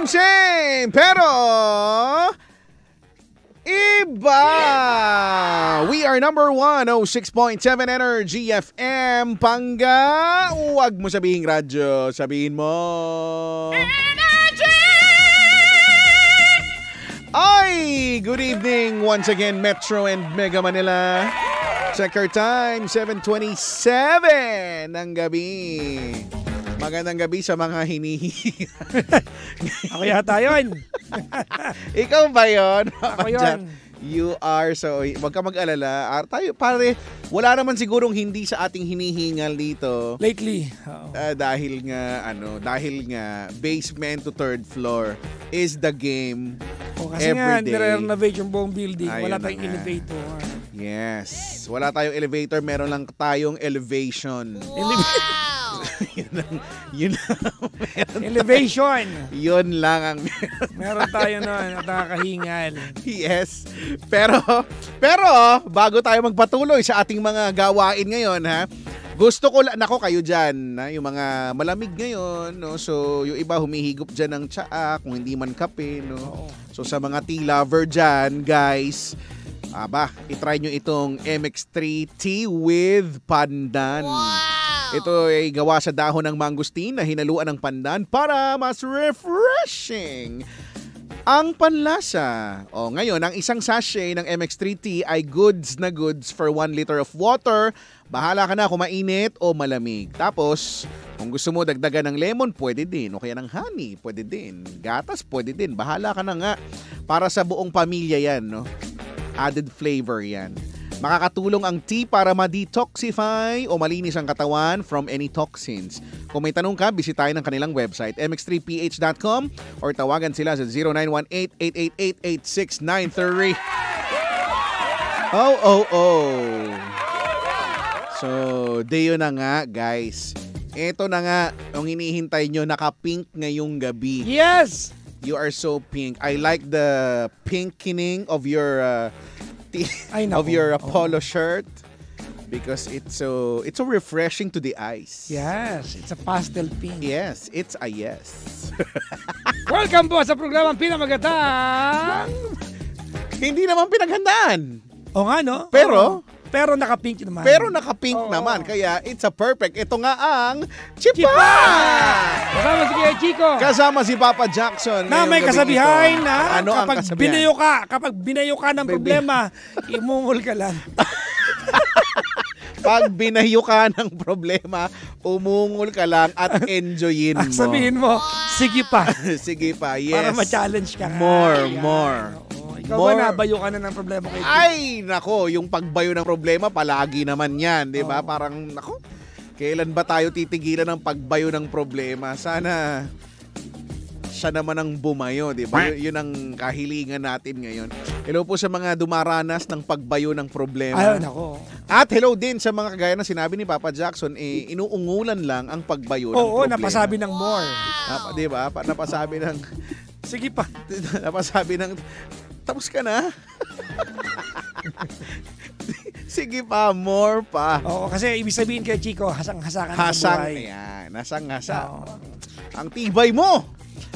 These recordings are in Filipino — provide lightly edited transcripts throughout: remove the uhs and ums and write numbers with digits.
Same, pero iba. We are number 106.7 Energy FM. Pangga, huwag mo sabihin radyo, sabihin mo Energy! Ay, good evening once again, Metro and Mega Manila. Check our time, 7:27 ng gabi. Magandang gabi sa mga hinihingi. Ako yata yun. Ikaw ba yun? Ako yun. You are, so wag ka mag-alala. Tayo, pare, wala naman sigurong hindi sa ating hinihingal dito. Lately. Dahil nga, basement to third floor is the game. Kasi nga, nire-renovate yung buong building. Ayun, wala tayong elevator. Yes. Wala tayong elevator, meron lang tayong elevation. Yun lang elevation. Yun lang ang meron tayo nun at nakakahingal. Yes. Pero bago tayo magpatuloy sa ating mga gawain ngayon, ha, gusto ko nako kayo dyan, ha, yung mga malamig ngayon, no? So yung iba humihigop dyan ng tsaa, kung hindi man kape, no? So sa mga tea lover dyan, guys, itry nyo itong MX3 tea with pandan. Wow! Ito ay gawa sa dahon ng mangustin na hinaluan ng pandan para mas refreshing ang panlasa. Ngayon, ang isang sachet ng MX3 tea ay goods na goods for 1 liter of water. Bahala ka na kung mainit o malamig. Tapos, kung gusto mo dagdagan ng lemon, pwede din. O kaya ng honey, pwede din. Gatas, pwede din. Bahala ka na nga. Para sa buong pamilya yan, no? Added flavor yan. Makakatulong ang tea para ma-detoxify o malinis ang katawan from any toxins. Kung may tanong ka, bisitahin ang kanilang website, mx3ph.com, or tawagan sila sa 0918-888-8693. So, deyo na nga, guys. Ito na nga, ang hinihintay nyo, naka-pink ngayong gabi. Yes! You are so pink. I like the pinkening of your polo shirt because it's so refreshing to the eyes. Yes, it's a pastel pink. Yes, it's a yes. Welcome po sa programang Pinamagandang. Hindi naman pinaghandaan. O nga, no? Pero naka-pink naman. Naman. Kaya it's a perfect. Ito nga ang Chipa! Kasama si Kuya Chico. Kasama si Papa Jackson. Na may kasabihan na kapag binayo ka ng problema, imungol ka lang. Pag binayo ka ng problema, umungol ka lang at enjoyin mo. Sabihin mo, sige pa. Sige pa, yes. Para ma-challenge ka. More. Ikaw ba nabayo ka na ng problema kay Chico? Ay, nako, yung pagbayo ng problema, palagi naman yan, di ba? Parang, nako, kailan ba tayo titigilan ng pagbayo ng problema? Sana siya naman ang bumayo, di ba? Yun ang kahilingan natin ngayon. Hello po sa mga dumaranas ng pagbayo ng problema. Ay, nako. At hello din sa mga kagaya na sinabi ni Papa Jackson, inuungulan lang ang pagbayo ng problema. Oo, napasabi ng more. Di ba? Napasabi ng... Sige pa. Napasabi ng... Tapos ka na? Sige pa, more pa. Oo, kasi ibig sabihin kay Chico, hasang-hasakan sa buhay. Hasang-hasa. Ang tibay mo!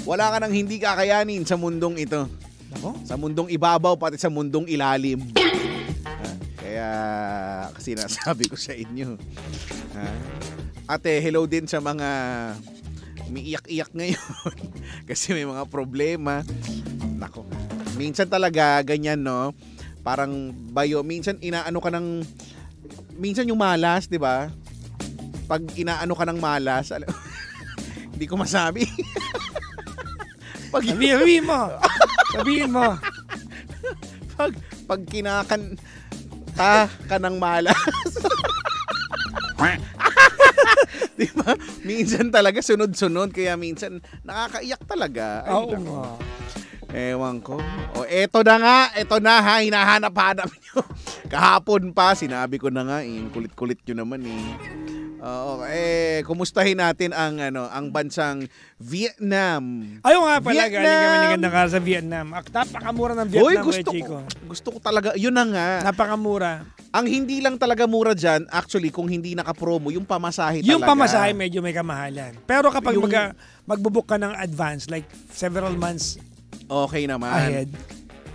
Wala ka nang hindi kakayanin sa mundong ito. Ako? Sa mundong ibabaw, pati sa mundong ilalim. Kaya, kasi nasabi ko sa inyo. Ate, hello din sa mga umiiyak-iyak ngayon. Kasi may mga problema. Nako. Minsan talaga, ganyan, no? Parang bayo. Minsan, inaano ka ng... Minsan yung malas, di ba? Pag inaano ka ng malas, hindi ko masabi. Sabihin mo. Pag kinakan ka ng malas. Di ba? Minsan talaga sunod-sunod. Kaya minsan nakakaiyak talaga. Oo nga. Ewan ko. Eto na ha, hinahanap-hanap nyo. Kahapon pa, sinabi ko na nga, kulit-kulit nyo naman kumustahin natin ang bansang Vietnam. Ayaw nga pala, galing kami sa Vietnam. Napakamura ng Vietnam, Chico. Gusto ko talaga, yun na nga. Napakamura. Ang hindi lang talaga mura dyan, actually, kung hindi naka-promo, yung pamasahe talaga. Yung pamasahe medyo may kamahalan. Pero kapag Yung- magbubook ka ng advance, like several months Okay naman. ahead.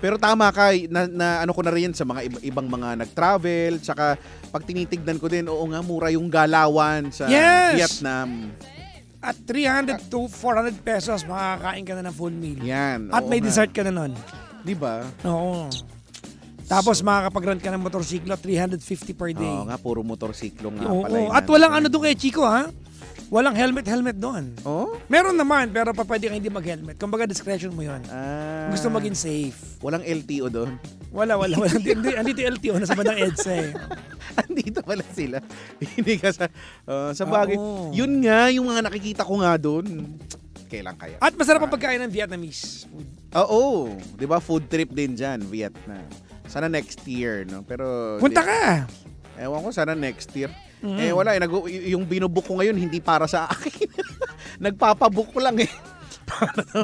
Pero tama ka, na ano ko na rin sa mga ibang mga nag-travel, tsaka pag tinitignan ko din, oo nga, mura yung galawan sa Yes! Vietnam. At 300 to 400 pesos, makakain ka na ng full meal. Yan. At oo may nga. dessert ka na nun. Di ba? Oo. Tapos makakapag-rent ka ng motorsiklo, 350 per day. Oo nga, puro motorsiklo nga Oo. pala. yun. At walang ano doon kay Chico, ha? Walang helmet doon. Oh? Meron naman, pero pwede kang hindi mag-helmet. Kumbaga discretion mo yun. Ah, Gusto maging safe. Walang LTO doon. Wala. Andito yung LTO, nasa bandang EDSA eh. Andito pala sila. Hindi ka sa bagay. Oo. Yun nga, yung mga nakikita ko nga doon. Kailan kaya? At masarap ang pagkain ng Vietnamese food. Oo. Di ba, food trip din dyan, Vietnam. Sana next year, no? Pero... Punta ka! Ewan ko, sana next year. Wala, yung binubook ko ngayon, hindi para sa akin. Nagpapabook ko lang eh.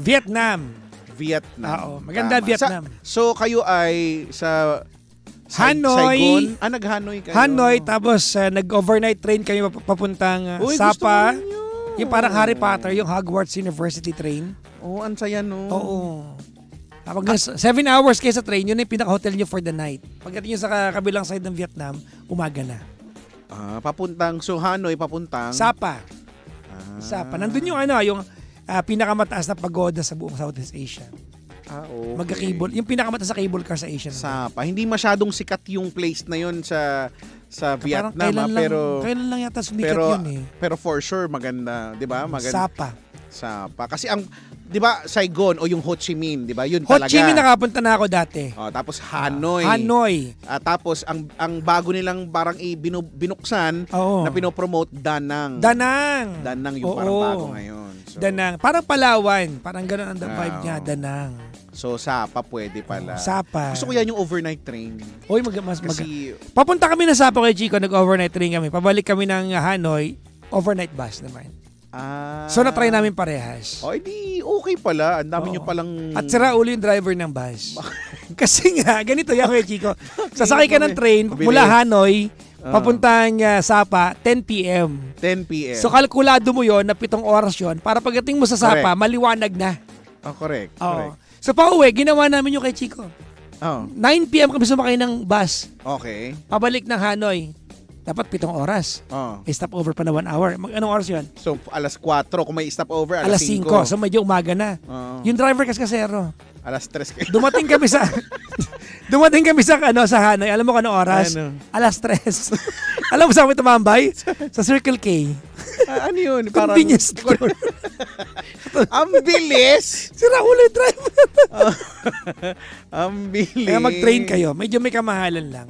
Vietnam. Vietnam. Oo, maganda Vietnam. So, kayo ay sa... Hanoi. Saigon? Nag-Hanoi kayo. Hanoi, tapos nag-overnight train kami papuntang Uy, Sapa. gusto ko rin yun. Yung parang Harry Potter, yung Hogwarts University train. Oo, ang saya no. Oo. Kapag 7 hours kayo sa train, yun yung pinaka-hotel nyo for the night. Pagdating nyo sa kabilang side ng Vietnam, umaga na. Papuntang, so Hanoi, papuntang... Sapa. Sapa. Nandun yung yung pinakamataas na pagoda sa buong Southeast Asia. Okay. Magka-cable. Yung pinakamataas sa cable car sa Asia. Sapa. Hindi masyadong sikat yung place na yun sa Vietnam. Kailan lang yata sumikat yun eh. Pero for sure, maganda. Di ba? Maganda. Sapa. Kasi ang, di ba, Saigon o yung Ho Chi Minh, di ba? Yun Ho talaga. Chi Minh nakapunta na ako dati. Tapos Hanoi. Tapos ang bago nilang parang binuksan na pinopromote, Danang. Danang yung parang bago ngayon. So, Danang. Parang Palawan. Parang ganun ang vibe niya. Danang. So, Sapa pwede pala. Sapa. Gusto ko yan yung overnight train. Oy, papunta kami na Sapa kay Chico, nag-overnight train kami. Pabalik kami ng Hanoi, overnight bus naman. So, na-try namin parehas. Di okay pala. Ang dami nyo palang... At sira ulo yung driver ng bus. Kasi nga, ganito yan kay Chico. Sasakay ka ng train mula Hanoi, papuntang Sapa, 10 p.m. 10 p.m. So, kalkulado mo yon na 7 oras yon para pagdating mo sa Sapa, maliwanag na. Correct. So, pauwi, ginawa namin yung kay Chico. 9 p.m. kami sumakay ng bus. Okay. Pabalik ng Hanoi. Dapat 7 oras. Stop over pa na 1 hour. Anong oras yun? So, alas 4. Kung may stop over, alas 5. So, medyo umaga na. Yung driver kasero. Alas 3 kayo. Dumating kami sa sa Hanoi. Alam mo kung anong oras? Alas 3. Alam mo saan kami tumambay? Sa Circle K. Ano yun? Convenience store. Ang bilis! Sira ulo yung driver. Ang bilis. Kaya mag-train kayo. Medyo may kamahalan lang.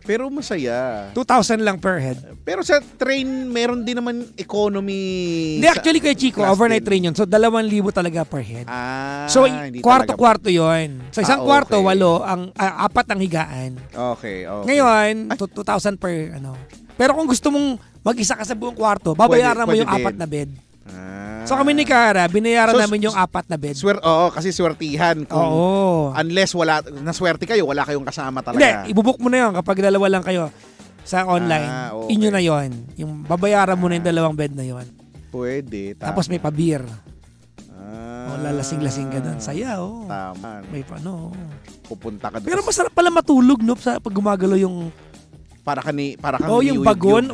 Pero masaya. 2,000 lang per head. Pero sa train, meron din naman economy. Hindi, actually kay Chico, overnight train yun. So, 2,000 talaga per head. So, kwarto-kwarto yun. So, isang kwarto, 8, 4 ang higaan. Okay. Ngayon, 2,000 per Pero kung gusto mong mag-isa ka sa buong kwarto, babayaran mo yung 4 na bed. So kami ni Kara, binayaran namin yung 4 na bed. Kasi swertihan. Unless naswerte kayo, wala kayong kasama talaga. Hindi, ibubuk mo na yun kapag 2 lang kayo sa online. Inyo na yon. Yung babayaran mo na yung 2 bed na yon. Pwede. Tapos may pa-beer. Lalasing-lasing ka doon. Saya, Tama. May pupunta ka doon. Pero masarap pala matulog, sa pag gumagalaw yung... Para kang yung bagon.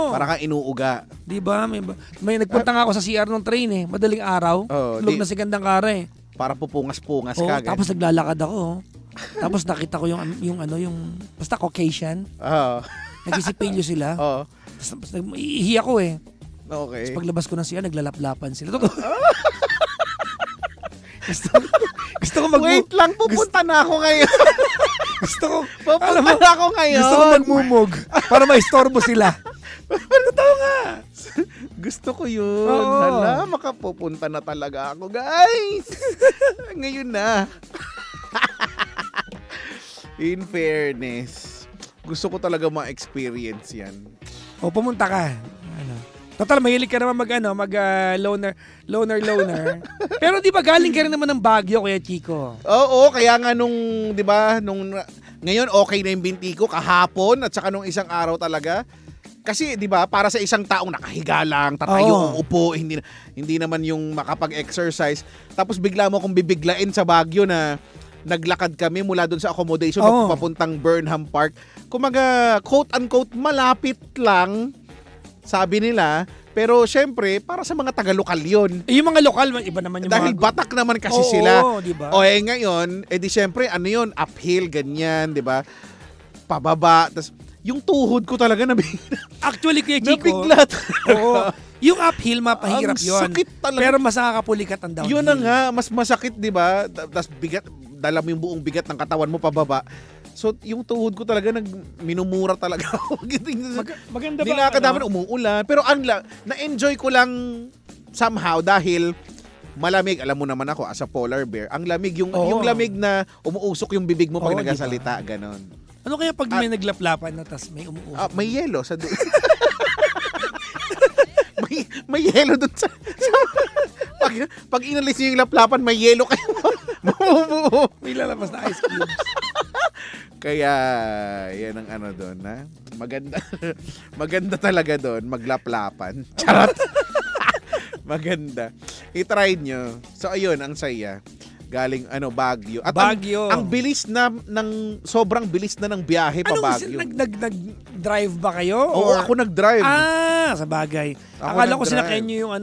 Para kang inuuga. Di ba? May nagpunta nga ako sa CR ng train eh. Madaling araw. Tulog na si Gandang Kara eh. Para pupungas-pungas ka. Tapos naglalakad ako. Tapos nakita ko yung basta Caucasian. Nagisipilyo sila. Tapos iihi ako eh. Okay. Tapos paglabas ko ng CR, naglalaplapan sila. Gusto ko Wait lang, pupunta na ako ngayon. Pupunta na ako ngayon. Gusto ko magmumog para maistorbo sila. Totoo nga. Gusto ko yun. Hala, makapupunta na talaga ako, guys. Ngayon na. In fairness, gusto ko talaga ma-experience yan. Pumunta ka. Total, mahilig ka naman loner. Pero di ba galing ka rin naman ng Baguio, Kuya Chico? Oo, kaya nga nung, di ba, Ngayon, okay na yung binti ko kahapon at saka nung isang araw talaga. Kasi, di ba, para sa isang taong nakahiga lang, tatayo, uupo, hindi naman yung makapag-exercise. Tapos bigla mo akong bibiglain sa Baguio na naglakad kami mula doon sa accommodation papuntang Burnham Park. Kumaga, quote-unquote, malapit lang, sabi nila. Pero syempre, para sa mga taga-lokal yun. Yung mga lokal, iba naman yung dahil mga... batak naman kasi sila. Diba? Ngayon, di syempre, ano yun, uphill, ganyan, di ba? Pababa. Tas, yung tuhod ko talaga Actually, Kuya Chico, nabiglat. Yung uphill, mapahirap yun. Ang sakit talaga. Pero mas nakakapulikat ang downhill. Yun na nga, mas masakit, di ba? Tapos bigat, dala mo yung buong bigat ng katawan mo pababa. So, yung tuhod ko talaga, minumura talaga ako. Maganda ba? Nilakad namin, umuulan. Pero na-enjoy ko lang somehow dahil malamig. Alam mo naman ako, as a polar bear, ang lamig, yung lamig na umuusok yung bibig mo pag nagasalita, diba? Ganon. Ano kaya pag may naglaplapan na tas may umuusok? May yelo sa may yelo dun sa pag inalis niyo yung laplapan, may yelo kayo. May lalabas na ice cubes. Kaya, yan ang ano doon, ha? Maganda. Maganda talaga doon, maglaplapan. Charot. Maganda. I-try nyo. So, ayun, ang saya. Galing, Baguio. At Baguio. Ang bilis na, sobrang bilis na ng biyahe pa Baguio. Nag-drive ba kayo? Oo, ako nag-drive. Sa bagay. Akala ko sinakyan nyo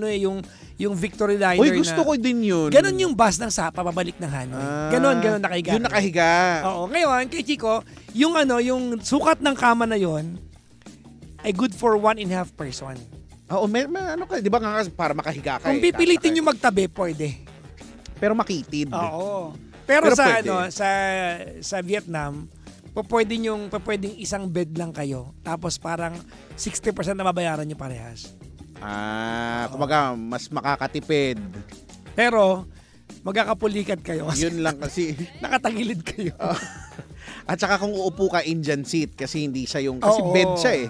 yung Victory Liner. Uy, gusto ko din yun. Ganon yung bus ng pababalik ng Hanoi. Ganon, nakahiga. Yung nakahiga. Oo, ngayon, kay Chico, yung sukat ng kama na yon ay good for 1.5 person. Oo, may di ba nga para makahiga ka. Kung pipilitin nyo magtabi, pwede. Pero makitid. Oo. Pero sa sa Vietnam, pwedeng isang bed lang kayo. Tapos parang 60% na mabayaran nyo parehas. Kumaga, mas makakatipid. Pero, magkakapulikat kayo. Yun lang kasi. Nakatagilid kayo. At saka kung uupo ka, Indian seat. Kasi hindi siya yung, kasi bed siya eh.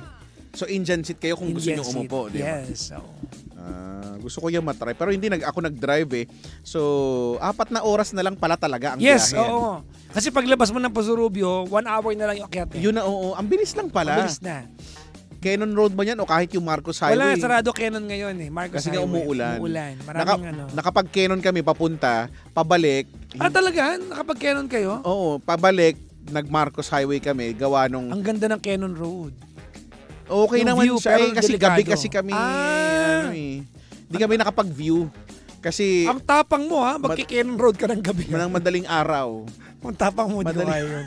So, Indian seat kayo kung gusto nyo umupo. Diba? Yes. Gusto ko yung matry. Pero hindi ako nag-drive eh. So, 4 na oras na lang pala talaga ang biyahe. Yes, oo. Kasi paglabas mo ng Pasurubio, 1 hour na lang yung akyat. Yun na, oo. Ang bilis lang pala. Ang bilis na. Cannon Road ba yan o kahit yung Marcos Highway? Wala, sarado Cannon ngayon eh. Marcos kasi Highway. Kasi umuulan. Maraming Nakapag Cannon kami papunta, pabalik. Talaga? Nakapag Cannon kayo? Oo, pabalik, nag Marcos Highway kami, gawa nung... Ang ganda ng Cannon Road. Okay yung naman view, siya kasi delikado. Gabi kasi kami, hindi kami nakapag-view. Kasi... Ang tapang mo magki-Cannon Road ka ng gabi. Manang madaling araw. Ang tapang mo, di ba yun?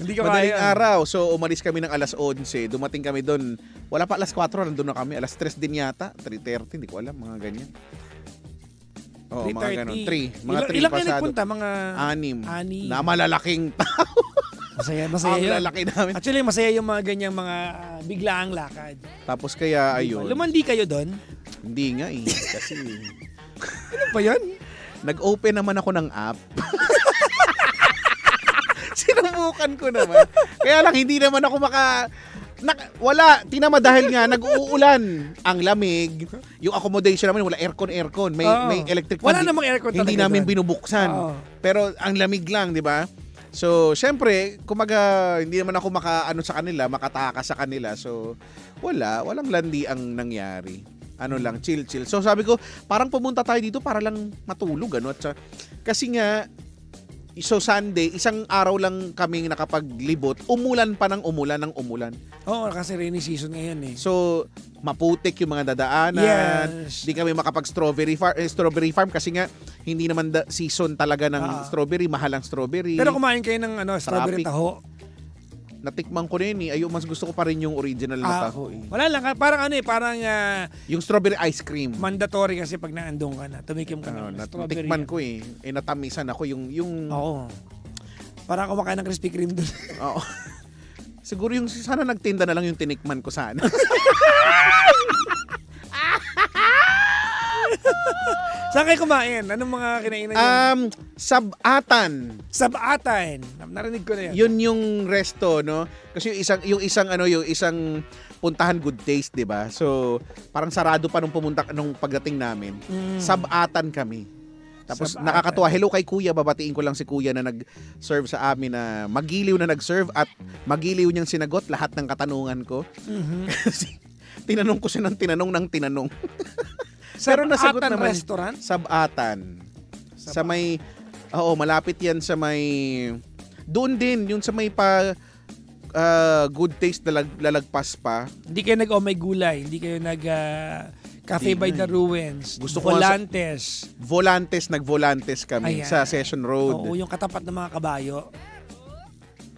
Hindi ka madaling araw. So, umalis kami ng alas 11. Dumating kami doon. Wala pa alas 4, nandun na kami. Alas 3 din yata. 3:30, hindi ko alam. Mga ganyan. Oo, mga ganun. 3. Mga 3 ilang pasado. Ilang nagpunta? Mga 6. Na malalaking tao. Masaya ang yun. lalaki namin. Actually, masaya yung mga ganyang mga biglaang lakad. Tapos kaya, ayun. Lumandi kayo doon? Hindi nga eh. Kasi... Ano ba yan? Nag-open naman ako ng app. Sinubukan ko naman. Kaya lang, hindi naman ako wala, tinama dahil nga nag-uulan. Ang lamig. Yung accommodation naman, wala aircon. May electric fan. Wala namang aircon hindi namin binubuksan. Pero ang lamig lang, di ba? So, syempre, kumaga, hindi naman ako makatakas sa kanila. So, walang landi ang nangyari. Lang, chill. So, sabi ko, parang pumunta tayo dito para lang matulog, Kasi nga, so Sunday, isang araw lang kaming nakapaglibot, umulan pa ng umulan. Oo, kasi rainy season ngayon eh. So, maputik yung mga dadaanan. Yes. Di kami makapag-strawberry farm kasi nga, hindi naman season talaga ng strawberry, mahal ang strawberry. Pero kumain kayo ng strawberry taho. Natikman ko rin eh. Mas gusto ko pa rin yung original na taho eh. Wala lang, parang yung strawberry ice cream. Mandatory kasi pag naandun ka na, tumikim ka na strawberry. Natikman ko eh. Natamisan ako yung... Oo. Parang kumakain ng Krispy Kreme doon. Oo. Siguro sana nagtinda na lang yung tinikman ko sana. Saan kayo kumain? Anong mga kinainan niyo? Sabatan. Narinig ko na yan. Yun yung resto, no? Kasi yung isang puntahan Good Taste, 'di ba? So, parang sarado pa nung pagdating namin. Sabatan kami. Tapos nakakatuwa, hello kay Kuya, babatiin ko lang si Kuya na nag-serve sa amin na magiliw na nag-serve at magiliw niyang sinagot lahat ng katanungan ko. Kasi tinanong ko siya ng tinanong. Pero nasagot naman. Restaurant? Sabatan. Sa may, malapit yan sa may, doon din, yung sa may good taste na lalagpas pa. Hindi kayo nag-omay gulay, hindi kayo Cafe by the Ruins, gusto Volantes. Nag-Volantes kami sa Session Road. Oo, yung katapat ng mga kabayo.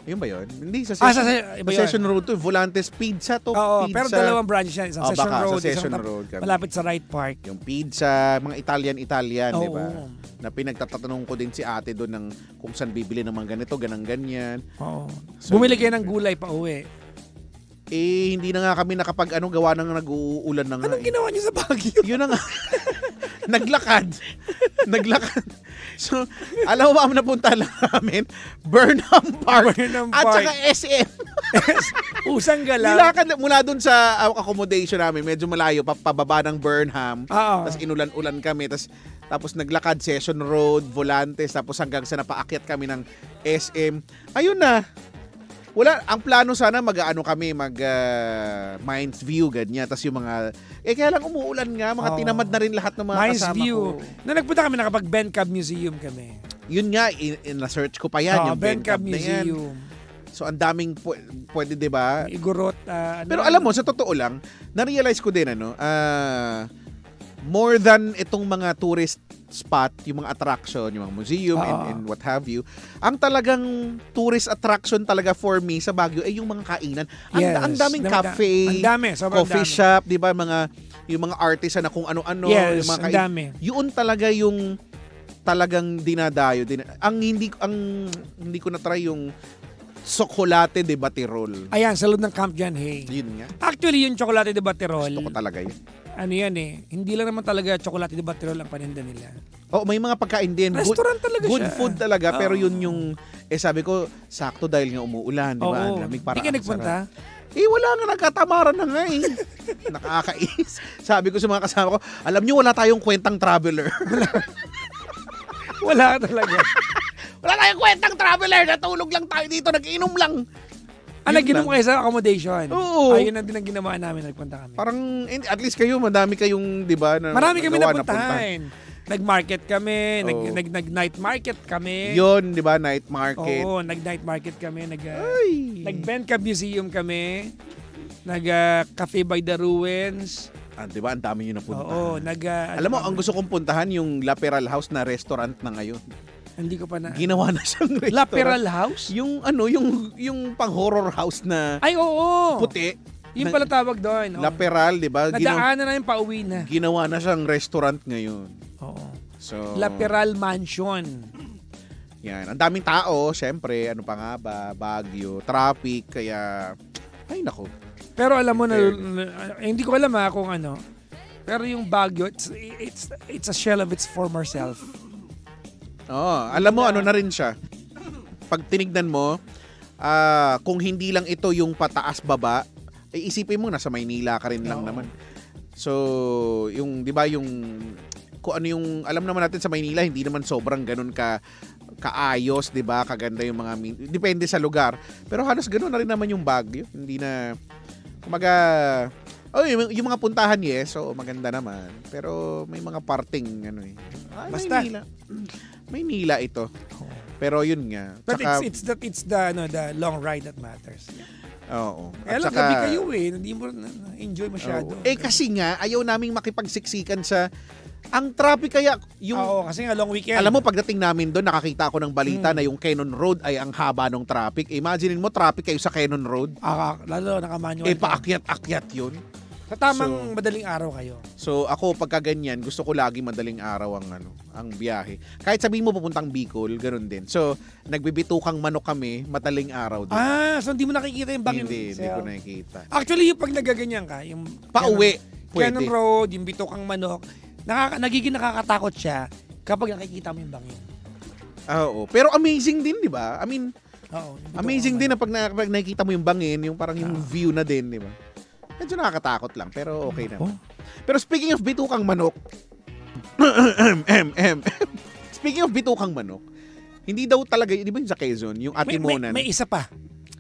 Yun ba yun? Hindi, sa Session Road to. Volantes Pizza to. Oo, pizza. pero dalawang branch yan. Isang Session Road, sa Session Road kami. Malapit sa Wright Park. Yung pizza, mga Italian, di ba? Oo. Na pinagtatanong ko din si ate doon ng kung saan bibili ng mga ganito, ganyan. Oo. So, bumili kayo ng gulay pa uwi. Hindi na nga kami gawa ng nag-uulan na nga. Anong ginawa niyo sa Baguio? Yun na nga. Naglakad. So, alam mo ba ang napunta lang namin? Burnham Park. At saka SM. Usang galaw. Nilakad mula dun sa accommodation namin. Medyo malayo, pababa ng Burnham. Tapos inulan-ulan kami. Tapos naglakad, Session Road, Volantes. Tapos hanggang sa napaakyat kami ng SM. Ayun na. Ang plano sana kami, Mines View, ganyan. Tapos yung mga, kaya lang umuulan nga, tinamad na rin lahat ng mga Mines kasama View. ko. Na nagpunta kami, nakapag-Ben Museum kami. Yun nga, na-search ko pa yan, yung Ben Museum. So, ang daming pwede, di ba? Igorot. Pero alam mo, sa totoo lang, na-realize ko din, more than itong mga tourist spot, yung mga attraction, yung mga museum and what have you, ang talagang tourist attraction talaga for me sa Baguio ay yung mga kainan. Ang daming cafe, coffee shop, di ba? Yung mga artisan na kung ano-ano. Yes, yung mga ang dami. Yun talaga yung talagang dinadayo. Ang hindi ko na-try yung Chocolate de Batirol. Ayan, sa loob ng Camp John Hay. Yun nga. Actually, yung Chocolate de Batirol. Gusto ko talaga yun. Ano yan hindi lang naman talaga Chocolate de Batirol ang paninda nila. May mga pagkain din. Restaurant talaga good siya. Food talaga, pero yun yung, sabi ko, sakto dahil nga umuulan, di ba? Lamig, para hindi ka nagpunta? Wala nga, nagkatamaran na nga Nakakais. Sabi ko sa mga kasama ko, alam nyo, wala tayong kwentang traveler. Wala talaga. Wala tayong kwentang traveler, natulog lang tayo dito, nag-inom lang. Nag-inom kayo sa accommodation? Oo. Ayun na din ang ginawa namin, nagpunta kami. Parang, at least kayo, madami kayong, di ba? Marami kami napuntahan. Nag-market kami, nag-night market kami. Yun, di ba? Night market. Oo, nag-night market kami. Nag-Ben Cab Museum kami. Nag-Cafe by the Ruins. Di ba? Ang dami nyo napuntahan. Oo, alam mo, ang gusto kong puntahan yung La Peral House na restaurant na ngayon. Hindi ko pa na. Ginawa na siyang restaurant. La Peral House? Yung pang-horror house na ay, oo. Puti. Yung pala tawag doon. La Peral, di ba? Nadaanan na yung pauwi na. Ginawa na siyang restaurant ngayon. Oo. So, La Peral Mansion. Yan. Ang daming tao, syempre. Ano pa nga ba? Baguio, traffic, kaya, ay nako. Pero alam mo na, hindi ko alam kung ano. Pero yung Baguio, it's a shell of its former self. Alam mo, ano na rin siya. Pag tinignan mo, kung hindi lang ito yung pataas-baba, isipin mo, nasa Maynila ka rin lang naman. So, yung, di ba, yung, kung ano yung, alam naman natin sa Maynila, hindi naman sobrang ganun kaayos, di ba, kaganda yung mga, depende sa lugar. Pero halos ganun na rin naman yung Baguio. Hindi na, kumaga, yung mga puntahan, yes, so maganda naman. Pero may mga parting, basta. Maynila ito. Pero yun nga. But saka, it's the long ride that matters. Oo. At saka, gabi kayo hindi mo na-enjoy masyado. Kasi nga, ayaw naming makipagsiksikan sa, ang traffic kaya, yung, kasi nga long weekend. Alam mo, pagdating namin doon, nakakita ako ng balita na yung Cannon Road ay ang haba ng traffic. Imagine mo, traffic kayo sa Cannon Road. Lalo, nakamanual. Paakyat-akyat yun. Sa tamang madaling araw kayo. So ako pagka ganyan, gusto ko lagi madaling araw ang biyahe. Kahit sabihin mo pupuntang Bicol, ganoon din. So nagbibitukang manok kami, madaling araw din. So hindi mo nakikita yung bangin? Hindi ko nakikita. Actually, yung pag nagaganyan ka, yung pauwi, Cannon Road, yung bitukang manok, nagiging nakakatakot siya kapag nakikita mo yung bangin. Oo. Pero amazing din, di ba? I mean, amazing din na pag nakikita mo yung bangin, yung parang yung view na din, di ba? Medyo nakakatakot lang, pero okay naman. Pero speaking of bitukang manok, Speaking of bitukang manok, hindi daw talaga, di ba yung sa Quezon, yung Atimonan? May isa pa.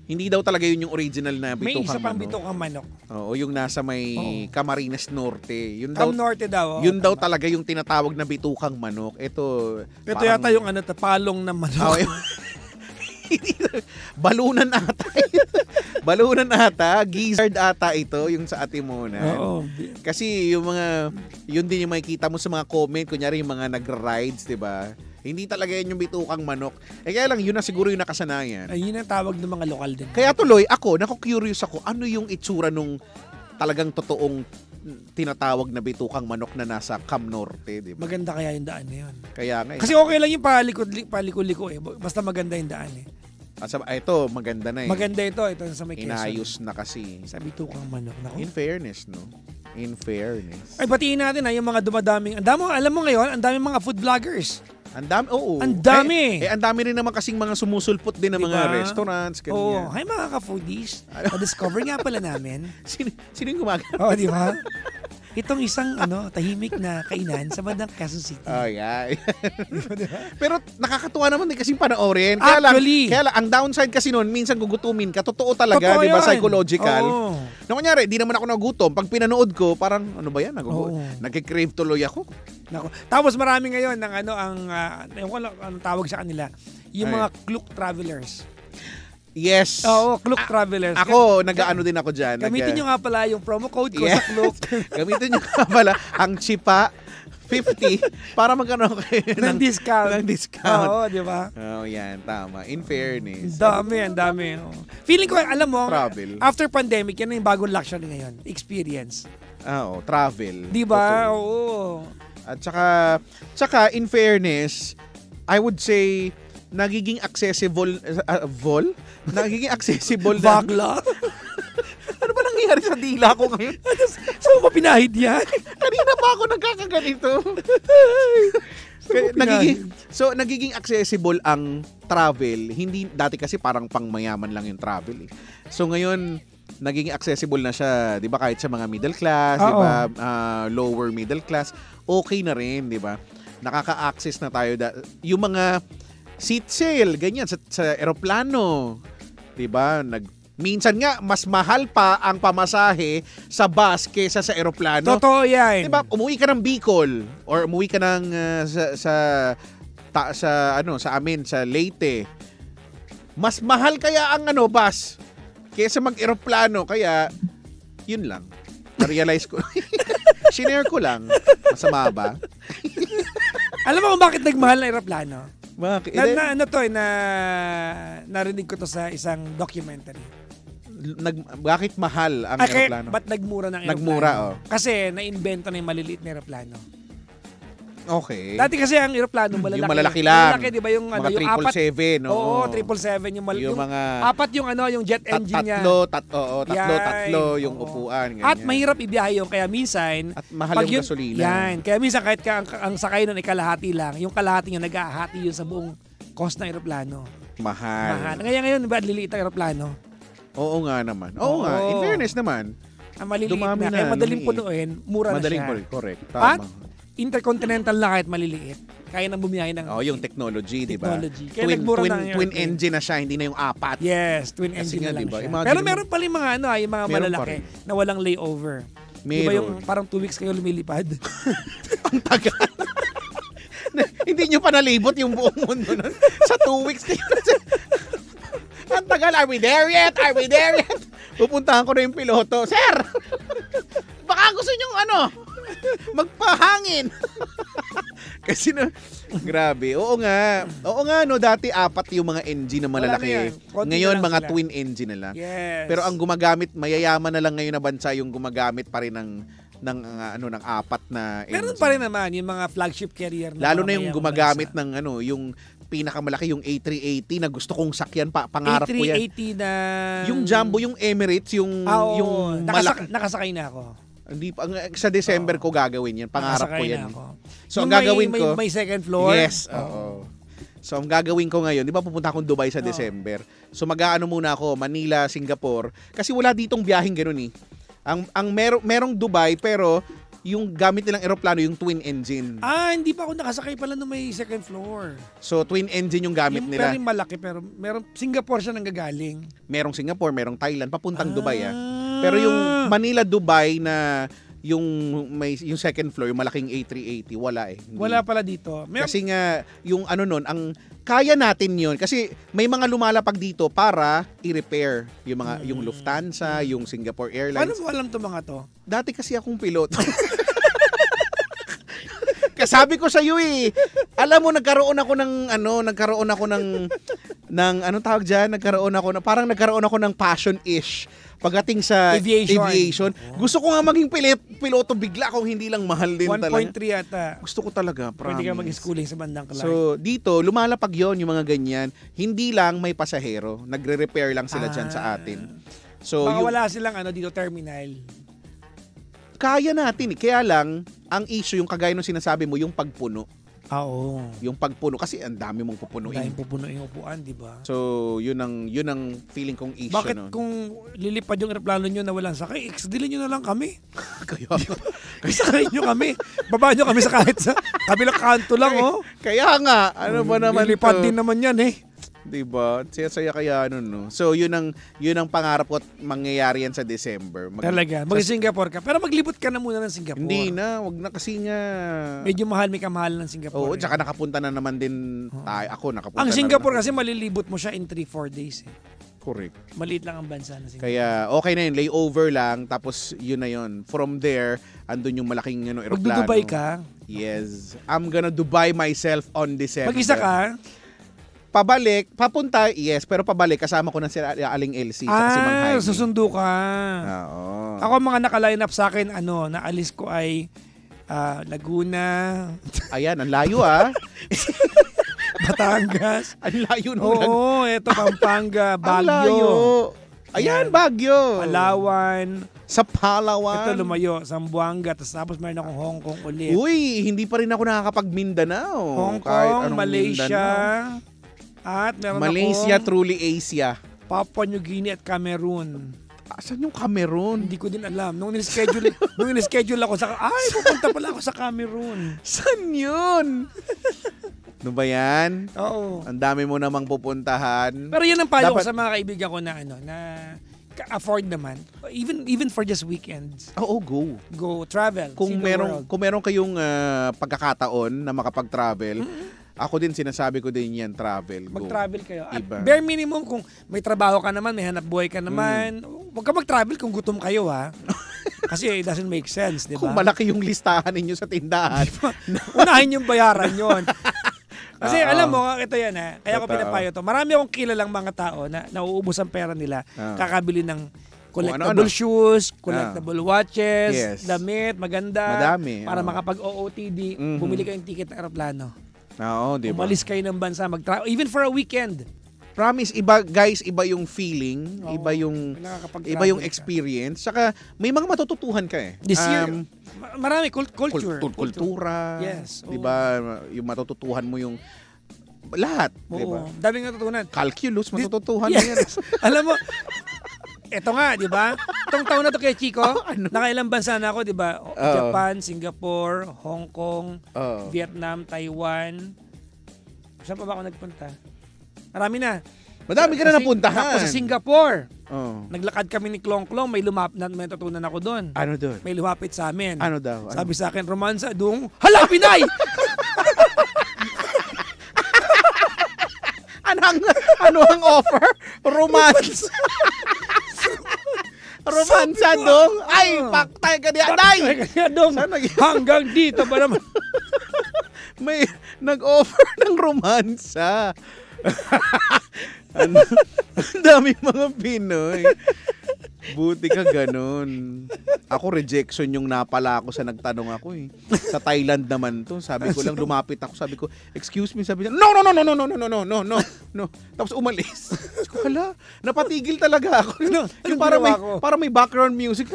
Hindi daw talaga yun yung original na bitukang manok. May isa pang bitukang manok. Oo, yung nasa may Camarines Norte. Yun Cam daw, Norte daw. yun daw talaga yung tinatawag na bitukang manok. Ito yata yung palong na manok. Balunan ata. Balunan ata, gizzard ata ito, yung sa Atimonan. Oo. Kasi yun din yung makikita mo sa mga comment, kunyari yung mga nagra-rides, di ba? Hindi talaga yun yung bitukang manok. Kaya lang, yun na siguro yung nakasanayan. Ay, yun ang tawag ng mga lokal din. Kaya tuloy, curious ako, ano yung itsura nung talagang totoong tinatawag na bitukang manok na nasa Cam Norte, di ba? Maganda kaya yung daan na yun. Kaya nga. Kasi okay lang yung palikod-liko eh. Basta maganda yung daan eh. Ito, maganda na eh. Maganda ito sa may Quezon. Inayos na kasi. Sa bitukang manok. Naku. In fairness, no? In fairness. Ay, batiin natin yung mga dumadaming. Alam mo ngayon, ang daming mga food vloggers. Ang dami, oo. Ang dami. Ang dami rin naman kasing mga sumusulpot din ng mga restaurants. Oo. Hi mga ka-foodies. Na-discover nga pala namin. Sino yung gumagano? Oo, di ba? Itong isang tahimik na kainan sa bandang Quezon City. Oh, yeah. Pero nakakatuwa naman din kasing panoorin. Actually. Kaya lang, ang downside kasi noon, minsan gugutumin ka. Totoo talaga, di ba? Psychological. Oo. Na kunyari, di naman ako nagutom. Pag pinanood ko, parang, ano ba yan? Nagkikrave tuloy ako. Tapos marami ngayon ng anong tawag sa kanila, yung mga Klook travelers. Yes. Oo, Klook travelers. Ako, nag-ano din ako dyan. Gamitin nyo nga pala yung promo code ko sa Klook. Gamitin nyo nga pala ang Chipa 50 para magkano kayo ng discount. Oo, di ba? Oh, yan. Tama. In fairness. Ang dami. Feeling ko, alam mo, travel. After pandemic, yan yung bagong luxury ngayon. Experience. Travel. Di ba? Oo. At saka in fairness, I would say nagiging accessible nagiging accessible na Bakla? Ano ba nangyayari sa dila ko ngayon? Saan ko pinahid yan? Kanina pa ako nagkakaganito. Nagiging accessible ang travel. Hindi dati kasi parang pangmayaman lang yung travel eh. So ngayon nagiging accessible na siya, 'di ba, kahit sa mga middle class, 'di ba, lower middle class, okay na rin, 'di ba? Nakaka-access na tayo yung mga seat sale, ganyan sa eroplano, 'di ba? Minsan nga mas mahal pa ang pamasahe sa bus kaysa sa eroplano. Totoo 'yan. 'Di ba? Umuwi ka ng Bicol or umuwi ka ng sa amin sa Leyte. Mas mahal kaya ang bus kaysa mag-eroplano, kaya yun lang. Na-realize ko. Shinare ko lang. Masama ba? Alam mo kung bakit nagmahal na eroplano? Bakit? Narinig ko to sa isang documentary. Bakit mahal ang eroplano? Ba't nagmura ng eroplano? Nagmura, Kasi na-invento na yung maliliit na eroplano. Okay. Dati kasi ang eroplano malalaki. Yung malalaki lang. Malalaki, di ba? Yung mga yung 777, no? Oo, 777. Yung mga apat yung jet engine niya. Tatlo yung upuan. Ganyan. At mahirap ibiyahe yung kaya minsan. At mahal yung gasolina. Yan. Kaya minsan kahit ang sakay nun ay kalahati lang, yung kalahati niya nag-ahati yun sa buong cost ng eroplano. Mahal. Ngayon, ba liliit ang eroplano? Oo nga naman. Oo nga. In fairness naman. Ang maliliit na. Kaya madaling punuin, mura na siya. Madaling punuin, correct. Tama. Intercontinental na kahit maliliit. Kaya nang bumiyahe ng yung technology, di ba? Kaya twin engine na siya, hindi na yung apat. Yes, twin engine na lang diba? siya. Pero meron pa rin mga yung mga malalaki na walang layover. Di ba yung parang 2 weeks kayo lumilipad? Ang tagal. Hindi nyo pa nalibot yung buong mundo nun. Sa 2 weeks kayo. Ang tagal. Are we there yet? Pupuntahan ko na yung piloto. Sir! Baka gusto nyo magpahangin. Kasi grabe. Oo nga, dati 4 yung mga engine na malalaki. Ngayon mga twin engine na lang. Yes. Pero ang gumagamit, mayayaman na lang ngayon na bansa yung gumagamit pa rin ng 4 na engine. Meron pa rin naman yung mga flagship carrier lalo na yung gumagamit ng yung pinakamalaki, yung A380 na gusto kong sakyan, pangarap ko yan. A380 na yung jumbo, yung Emirates, yung malaki. Nakasakay na ako. Hindi pa sa December ko gagawin yan. Pangarap ko yan. So yung ang gagawin ko, may second floor. Yes, oo. So ang gagawin ko ngayon, 'di ba pupunta akong Dubai sa December. So mag-aano muna ako, Manila, Singapore, kasi wala ditong biyaheng ganoon eh. Ang merong Dubai pero yung gamit nilang eroplano, yung twin engine. Hindi pa ako nakasakay pala nung may second floor. So, twin engine yung gamit nila. Pero malaki, pero meron, Singapore siya nanggagaling. Merong Singapore, merong Thailand, papuntang Dubai Pero yung Manila-Dubai na yung second floor, yung malaking A380, wala eh. Hindi. Wala pala dito. Kasi nga, yung ang kaya natin yun. Kasi may mga lumalapag dito para i-repair. Yung Lufthansa, yung Singapore Airlines. Paano mo alam to mga to? Dati kasi akong piloto. Kasabi ko sa iyo alam mo, nagkaroon ako ng passion-ish pagdating sa aviation. Gusto ko nga maging piloto bigla kung hindi lang mahal din 1.3 talaga. 1.3 yata. Gusto ko talaga, promise. Pwede ka mag-schooling sa bandang Clark. So, dito, lumalapag yon yung mga ganyan. Hindi lang may pasahero. Nagre-repair lang sila dyan sa atin. So, baka wala silang dito terminal. Kaya natin Kaya lang, ang issue, yung kagaya nung sinasabi mo, yung pagpuno. Oo. Yung pagpuno. Kasi ang dami mong pupunuin. Dahil pupunuin yung upuan, di ba? So, yun ang feeling kong issue. Bakit kung lilipad yung aeroplano nyo na walang sakay, exdilin nyo na lang kami. Kaya sakay nyo kami. Baba nyo kami sa kahit sa kabilang kanto lang, Kaya nga, ano ba naman lilipad din naman yan, Diba? Saya-saya kaya no. So, yun ang pangarap ko at mangyayari yan sa December. Talaga. Mag-Singapore ka. Pero maglibot ka na muna ng Singapore. Hindi na. Wag na kasi nga. Medyo may kamahal ng Singapore. Oo, tsaka nakapunta na naman din tayo. Ako, nakapunta ang Singapore kasi malilibot mo siya in 3-4 days. Correct. Maliit lang ang bansa na Singapore. Kaya okay na yun. Layover lang. Tapos yun na yun. From there, andun yung malaking aeroplano. Magdu-Dubai ka? Yes. I'm gonna Dubai myself on December. Mag-isa ka? Papunta, yes, pero pabalik, kasama ko na si Aling Elsie sa si Mang Jaime. Susundo ka. Oo. Ako mga naka-line up sa akin, naalis ko ay Laguna. Ayan, ang layo Batangas. Ang layo nung Oo, eto Pampanga, Baguio. Ang layo. Ayan, Baguio. Palawan. Sa Palawan. Ito lumayo, Zamboanga, tapos meron akong Hong Kong ulit. Uy, hindi pa rin ako nakakapag-Mindanao. Hong Kong, Malaysia. Mindanao. At meron Malaysia, akong truly Asia. Papua New Guinea at Cameroon. Saan yung Cameroon? Hindi ko din alam. Nung in-schedule ako pupunta pala ako sa Cameroon. Saan yun? Ano ba yan? Oo. Ang dami mo namang pupuntahan. Pero yan ang payo ko sa mga kaibigan ko na afford naman. Even for just weekends. Oo, go. Go, travel. Kung meron kayong pagkakataon na makapag-travel, ako din, sinasabi ko din yan, travel. Go. Mag-travel kayo. At Iba. bare minimum, kung may trabaho ka naman, may hanap buhay ka naman, huwag ka mag-travel kung gutom kayo, Kasi it doesn't make sense, di ba? Kung malaki yung listahan ninyo sa tindahan. Unahin yung bayaran yon. Kasi alam mo, ito yan kaya ko pinapayo to. Marami akong kilalang mga tao na nauubos ang pera nila, kakabili ng collectible shoes, collectible watches, damit, maganda. Madami. Para makapag-OOTD, bumili kayong ticket ng aeroplano. Oo, di ba? Umalis kayo ng bansa, even for a weekend. Promise, iba yung feeling, iba yung experience. Saka may mga matututuhan ka This year, marami culture. Kultura. Yes. Di ba? Yung matututuhan mo yung lahat, di ba? Daming natutunan. Calculus, matututuhan mo yan. Alam mo, eto nga, di ba? Itong taon na to kay Chico, nakailang bansa na ako, di ba? Japan, Singapore, Hong Kong, Vietnam, Taiwan. Saan pa ba ako nagpunta? Marami na. Madami ka na napuntahan. Ako sa Singapore. Naglakad kami ni Klong Klong, may natutunan ako doon. Ano doon? May lumapit sa amin. Ano daw? Sabi sa akin, romansa, doon, hala, Pinay! Ano ang offer? Romance. Romansa dong. Ay, paktay ka niya. Day! Hanggang dito ba naman? May nag-offer ng romansa. Ang dami mga Pinoy. Buti ka ganun. Ako, rejection yung napala ako sa nagtanong ako Sa Thailand naman to. Sabi ko lang, lumapit ako. Sabi ko, excuse me. Sabi niya, no. Tapos umalis. Sabi ko, hala, napatigil talaga ako. Yung parang may background music.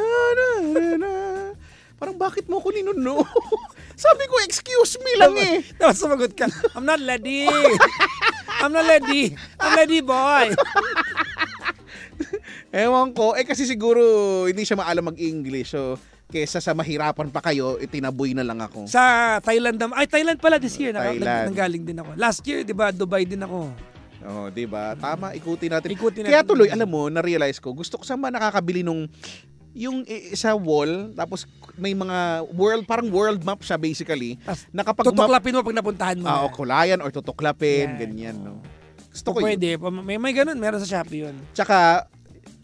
Parang bakit mo ako ninuno? Sabi ko, excuse me lang Tapos sumagot ka, I'm not ready. I'm ready, boy. Ewan ko. Kasi siguro hindi siya maalam mag-English. So, kesa sa mahirapan pa kayo, itinaboy na lang ako. Sa Thailand Thailand pala this year. Thailand. Nanggaling din ako. Last year, di ba, Dubai din ako. Oh, 'di ba? Tama, ikutin natin. Kaya Kaya tuloy, alam mo, na-realize ko, gusto ko saan ba nakakabili nung yung sa wall, tapos may mga parang world map siya basically. Tutuklapin mo pag napuntahan mo. O kulayan or tutuklapin, ganyan, no. Gusto ko pwede. May ganun, meron sa Shopee yun. Tsaka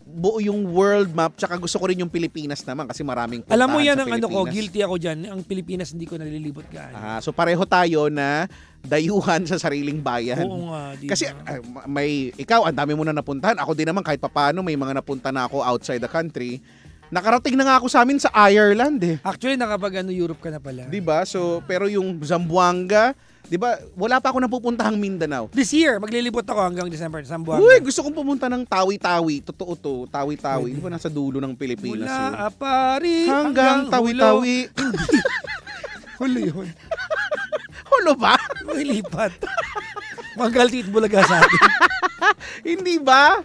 buo yung world map, tsaka gusto ko rin yung Pilipinas naman kasi maraming puntahan. Alam mo yan sa ang Pilipinas. guilty ako dyan. Ang Pilipinas hindi ko nalilibot gaano. So pareho tayo na dayuhan sa sariling bayan. Oo nga. Kasi ikaw, ang dami mo na napuntahan. Ako din naman kahit papaano may mga napunta na ako outside the country. Nakarating na nga ako sa amin sa Ireland eh. Actually, Europe ka na pala. 'Di ba? So, pero yung Zamboanga, 'di ba? Wala pa ako napupuntahang Mindanao. This year, maglilibot ako hanggang December sa Zamboanga. Uy, gusto kong pumunta ng Tawi-Tawi. Totoo to, Tawi-Tawi. Di ba nasa dulo ng Pilipinas? Mula Apari hanggang Tawi-Tawi. Hulo yun. Hulo ba? May lipat. Manggaltit Bulaga sa atin. Hindi ba?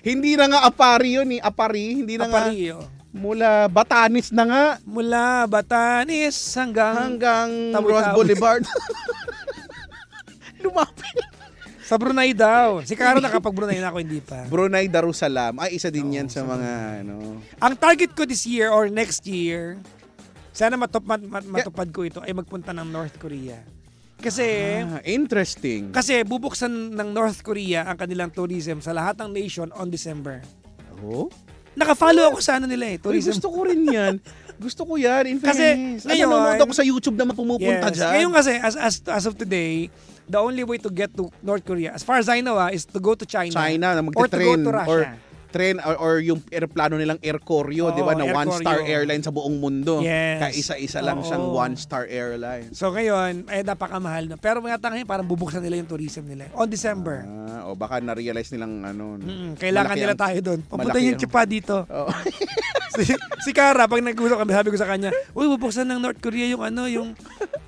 Hindi na nga Apari yun eh. Apari. Hindi na Apari, nga. Mula Batanes na nga. Mula Batanes hanggang Ross Boulevard. Lumapit. Sa Brunei daw. Si Cara nakapag-Brunei na ako, hindi pa. Brunei Darussalam. Ay, isa din yan sa mga Ang target ko this year or next year, sana matupad ko ito, ay magpunta ng North Korea. Kasi interesting. Kasi bubuksan ng North Korea ang kanilang tourism sa lahat ng nation on December. Oh? Naka-follow ako sa nila eh, tourism. Ay, gusto ko rin yan. Gusto ko yan, in kasi fairness. Nanonood ako sa YouTube na pumupunta dyan. Ngayon kasi, as of today, the only way to get to North Korea, as far as I know, is to go to China. Na or to go to Russia. Or yung aeroplano nilang Air Koryo, di ba, na one-star airline sa buong mundo. Yes. Kaya isa-isa lang siyang one-star airline. So ngayon, napakamahal na. Pero mga ngayon, parang bubuksan nila yung tourism nila. On December. O baka na-realize nilang kailangan nila tayo doon. Papunta yung Chipa dito. Oh. si Cara, pag nag-usap kami, sabi ko sa kanya, uy, bubuksan ng North Korea yung yung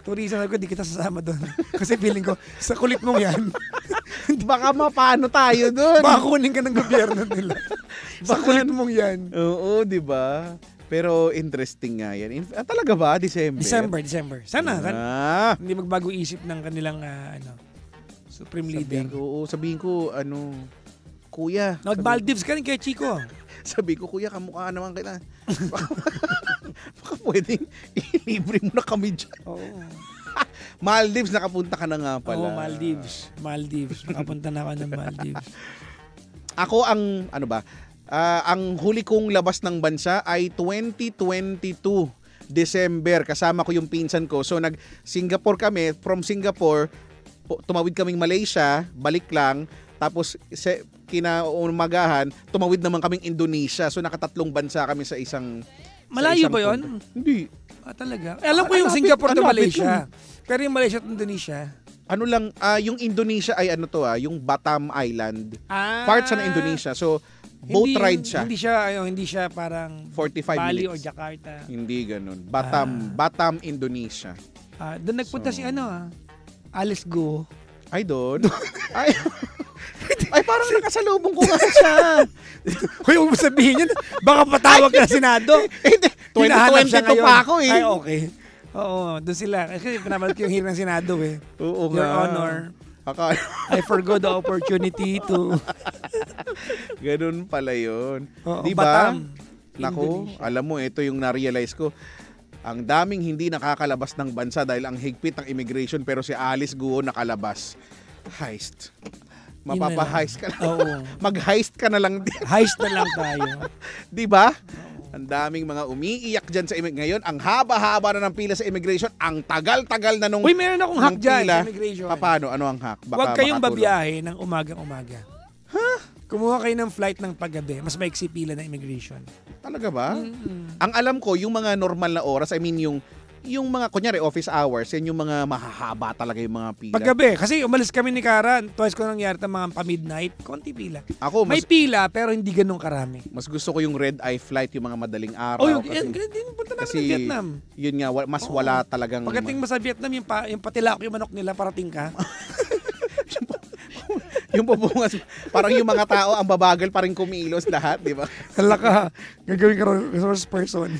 tourism. Sabi ko, di kita sasama doon. Kasi feeling ko, sa kulit mong yan. Baka mapano tayo doon. Baka kunin ka ng gobyerno nila. Sa kulit mong yan. Oo, di ba? Pero interesting nga yan. Talaga ba? December? Sana. Hindi magbago isip ng kanilang Supreme Leader. Sabihin ko, Kuya. Nag-Maldives ka rin kay Chico. Sabi ko, Kuya, kamukha naman kita. Baka pwedeng ilibre mo na kami dyan. Oo. Maldives, nakapunta ka na nga pala. Oo, Maldives. Nakapunta na ako ng Maldives. Ako ang huli kong labas ng bansa ay 2022 December. Kasama ko yung pinsan ko. So nag-Singapore kami. From Singapore, tumawid kaming Malaysia, balik lang. Tapos kinaumagahan, tumawid naman kaming Indonesia. So nakatatlong bansa kami sa isang... Malayo ba yun? Hindi. Talaga? Alam ko yung Singapore to Malaysia. Pero yung Malaysia at Indonesia... yung Indonesia ay yung Batam Island. Part sa ng Indonesia. So, boat ride siya. Hindi siya parang 45 Bali minutes. o Jakarta. Hindi ganun. Batam, Indonesia. Doon nagpunta si Alice Go. Ay, doon? Ay, parang nakasalubong ko nga siya. Huwag mo sabihin yun. Baka patawag na Senado. Hindi. 2022 pa ako eh. Ay, okay. Oo, doon sila. Kasi pinapanood ko yung hearing ng Senado eh. Oo Your nga. Honor. I forgot the opportunity to... Ganun pala yun. Di ba? Naku, alam mo, ito yung na-realize ko. Ang daming hindi nakakalabas ng bansa dahil ang higpit ng immigration pero si Alice Guo nakalabas. Heist. Mapapa-heist ka lang. Oo. Mag-heist ka na lang din. Heist na lang tayo. Di ba? Ang daming mga umiiyak dyan sa ngayon. Ang haba-haba na ng pila sa immigration. Ang tagal-tagal na nung Uy, meron akong hack dyan sa immigration. Paano? Ano ang hack? Huwag kayong babiyahe ng umagang-umaga. Kumuha kayo ng flight ng paggabi. Mas maiksi pila ng immigration. Talaga ba? Ang alam ko, yung mga normal na oras, yung mga, kunyari, office hours, yan yung mga mahahaba talaga yung mga pila. Paggabi, kasi umalis kami ni Cara, twice ko nangyari mga pa-midnight, konti pila. May pila, pero hindi ganun karami. Mas gusto ko yung red eye flight, yung mga madaling araw. Punta namin ng Vietnam. Yun nga, mas wala talagang... Pagdating mo sa Vietnam, yung patilak yung manok nila, parating ka. Yung bubungas, parang yung mga tao, ang babagal pa rin kumilos lahat, di ba? Hala ka, gagawin ka resource person.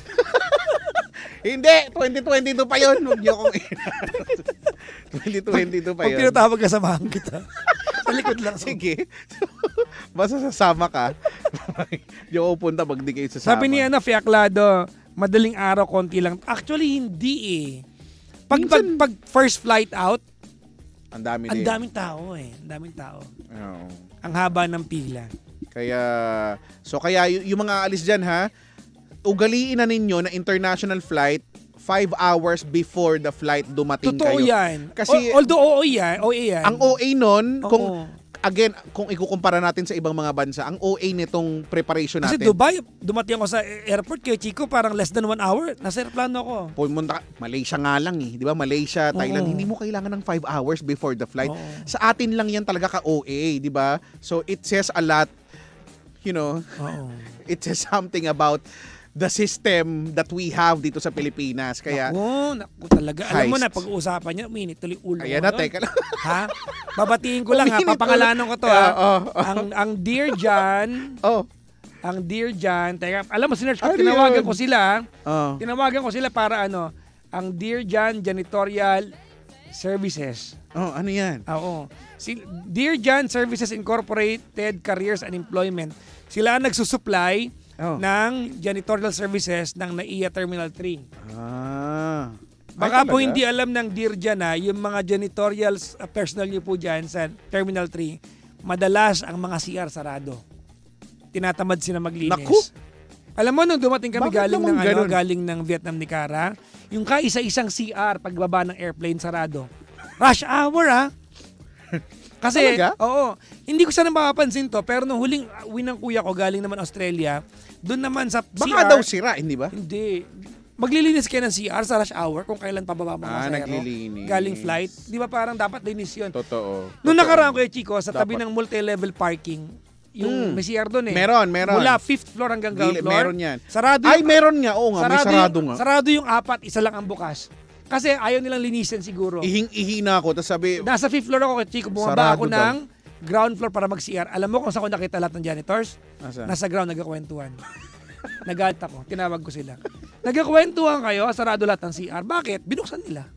Hindi, 2022 pa yun. Huwag niyo akong 2022 pa yun. Pag tinatawag ka, samahan kita. Sa likod lang. Sige. Basta sasama ka. Hindi ako punta pag di kayo sasama. Sabi niya Fiaklado, madaling araw, konti lang. Actually, hindi eh. Pag first flight out, ang daming tao eh. Ang daming tao. Oh. Ang haba ng pila. Kaya yung mga alis dyan ha, ugaliin na ninyo na international flight 5 hours before the flight dumating Totoo kayo. Yan. Kasi although OA yan. Ang OA nun, Oo. kung ikukumpara natin sa ibang mga bansa, ang OA nitong preparation natin. Kasi Dubai, dumating ako sa airport kay Chico, parang less than 1 hour. Nasa aeroplano ako. Pumunta, Malaysia nga lang eh. Di ba? Malaysia, Thailand, hindi mo kailangan ng 5 hours before the flight. Oo. Sa atin lang yan talaga ka-OA, di ba? So it says a lot, it says something about the system that we have dito sa Pilipinas. Kaya, naku talaga. Alam mo na, pag-uusapan niya, uminit tuloy ulo. Ayan na, teka lang. Ha? Babatiin ko lang ha, papangalanan ko to ha. Ang Dear John, ang Dear John, teka, alam mo, sinerge ko, tinawagan ko sila. Tinawagan ko sila para ang Dear John Janitorial Services. Ano yan? Oo. Dear John Services Incorporated Careers and Employment. Sila ang nagsusupply ng janitorial services ng NAIA Terminal 3. Baka po hindi alam ng Dear John yung mga janitorial personnel nyo po dyan sa Terminal 3, madalas ang mga CR sarado. Tinatamad sila maglinis. Naku! Alam mo, nung dumating kami galing ng Vietnam ni Cara, yung kaisa-isang CR pagbaba ng airplane sarado. Rush hour Kasi, hindi ko sana mapapansin to, pero nung huling uwi ng kuya ko, galing naman Australia, doon naman sa CR. Baka daw sira, hindi ba? Hindi. Maglilinis kayo ng CR sa rush hour kung kailan pababa mo naglilinis. Galing flight. Di ba parang dapat linis yun? Totoo. Nung nakaraan ko Chico, sa tabi ng multi-level parking, yung may CR doon eh. Meron. Mula 5th floor hanggang ground floor. Meron yan. Sarado meron nga. Oo nga, may sarado nga. Sarado yung 4, isa lang ang bukas. Kasi ayaw nilang linisin siguro. Ihing-ihi na ako. Tapos sabi, nasa 5th floor ako kay Chico. Bumaba ako ng ground floor para mag-CR. Alam mo kung saan ko nakita lahat ng janitors? Nasa ground, nagkakwentuhan. Nagalit ako. Tinawag ko sila. Nagkakwentuhan kayo, sarado lahat ng CR. Bakit? Binuksan nila.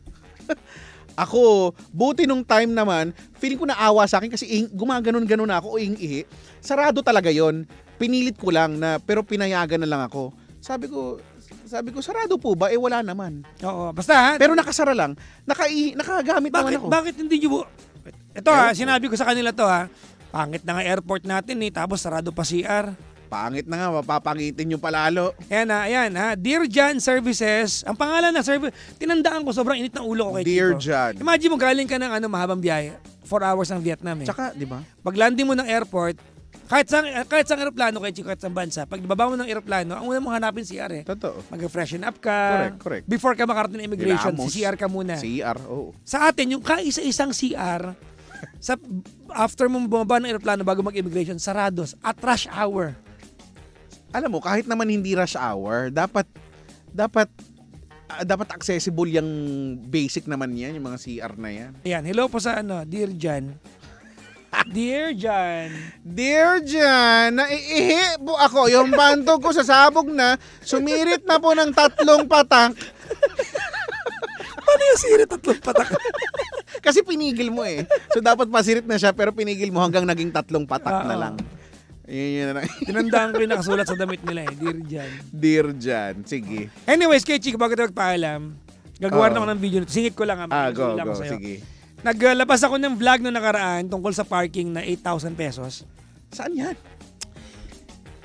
Ako, buti nung time naman, feeling ko naawa sa akin kasi gumaganon-ganon na ako o ihing-ihi. Sarado talaga yon. Pinilit ko lang pero pinayagan na lang ako. Sabi ko, sarado po ba? Wala naman. Oo, basta pero nakasara lang. Nakagamit naman ako. Bakit hindi nyo ito sinabi ko sa kanila to pangit na nga airport natin tapos sarado pa CR. Pangit na nga, mapapangitin nyo palalo. Ayan Dear John Services, ang pangalan ng service, tinandaan ko, sobrang init ng ulo ko kay Dear Chico. John. Imagine mo, galing ka ng mahabang biyahe, 4 hours ng Vietnam Tsaka, di ba? Pag landing mo ng airport, kahit sa aeroplano kay Chico, kahit sa bansa, pag baba mo ng aeroplano, ang una mong hanapin CR Totoo. Mag-freshen up ka. Correct. Before ka makarating ng immigration, CR ka muna. CR, Sa atin, yung kaisa-isang CR, after mong bumaba ng aeroplano bago mag-immigration, sarados at rush hour. Alam mo, kahit naman hindi rush hour, dapat accessible yung basic naman yan, yung mga CR na yan. Ayan, hello po sa Dear John. Dear John. Dear John, naiihi po ako. Yung bantog ko sasabog na, sumirit na po ng 3 patak. Paano yung sirit 3 patak? Kasi pinigil mo eh. So dapat pasirit na siya, pero pinigil mo hanggang naging 3 patak na lang. Yun na. Tinandaan ko yung nakasulat sa damit nila Dear John. Dear John, sige. Anyways, kay Chico, bago tayo magpaalam, gagawa na ako ng video nito. Singit ko lang. Go, sige. Naglabas ako ng vlog noong nakaraan tungkol sa parking na 8,000 pesos. Saan yan?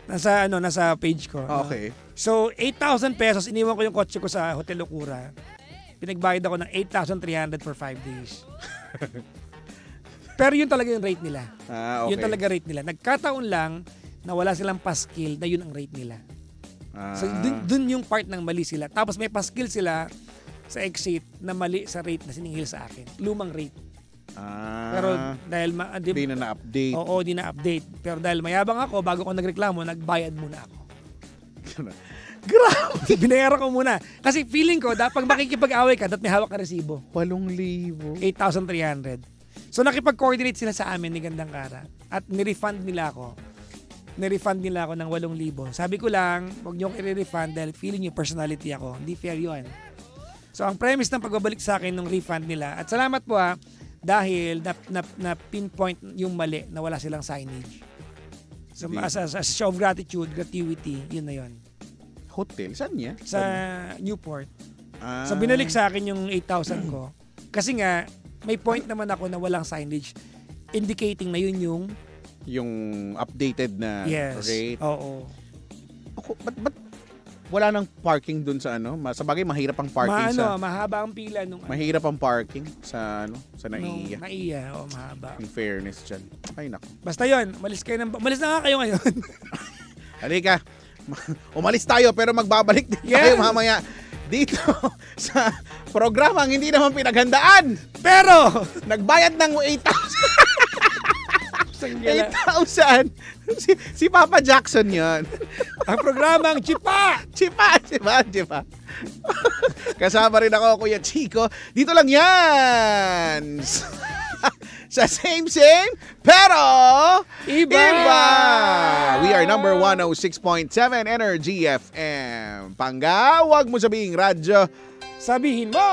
Nasa page ko. Okay. So, 8,000 pesos, iniwan ko yung kotse ko sa Hotel Locura. Pinagbayad ako ng 8,300 for 5 days. Pero yun talaga yung rate nila. Okay. Yun talaga rate nila. Nagkataon lang na wala silang paskill na yun ang rate nila. So dun yung part ng mali sila. Tapos may paskill sila sa exit na mali sa rate na siningil sa akin. Lumang rate. Pero dahil di na na-update. Oo, di na-update. Pero dahil mayabang ako, bago ko nagreklamo, nagbayad muna ako. Grabe! Binayaran ko muna. Kasi feeling ko, pag makikipag-away ka, dapat may hawak ka resibo. 8,000. 8,300. So nakipag-coordinate sila sa amin ni Gandang Kara at nirefund nila ako. Ng 8,000. Sabi ko lang, huwag niyo i-refund dahil feeling niyo personality ako. Hindi fair yun. So ang premise ng pagbabalik sa akin ng refund nila, at salamat po dahil na pinpoint yung mali na wala silang signage. So as a show of gratuity, yun na yun. Hotel? Saan niya? Sa Newport. So binalik sa akin yung 8,000 ko. Kasi nga, may point naman ako na walang signage indicating na yun yung updated na rate. Oo. Ba't wala nang parking dun sa ano? Sa bagay, mahirap ang parking mahaba ang pila nung mahirap ang parking sa NAIA. NAIA, mahaba. In fairness dyan. Ay, naku. Basta yun, umalis na nga kayo ngayon. Halika. Umalis tayo pero magbabalik din tayo mamaya dito sa programang hindi naman pinaghandaan. Pero nagbayad ng 8,000. 8,000. Si Papa Jackson yon. Ang programang Chipa. Kasama rin ako, Kuya Chico. Dito lang yan. Sa same, pero iba. We are number 106.7 Energy FM. Pangga, wag mo sabihing radyo. Sabihin mo.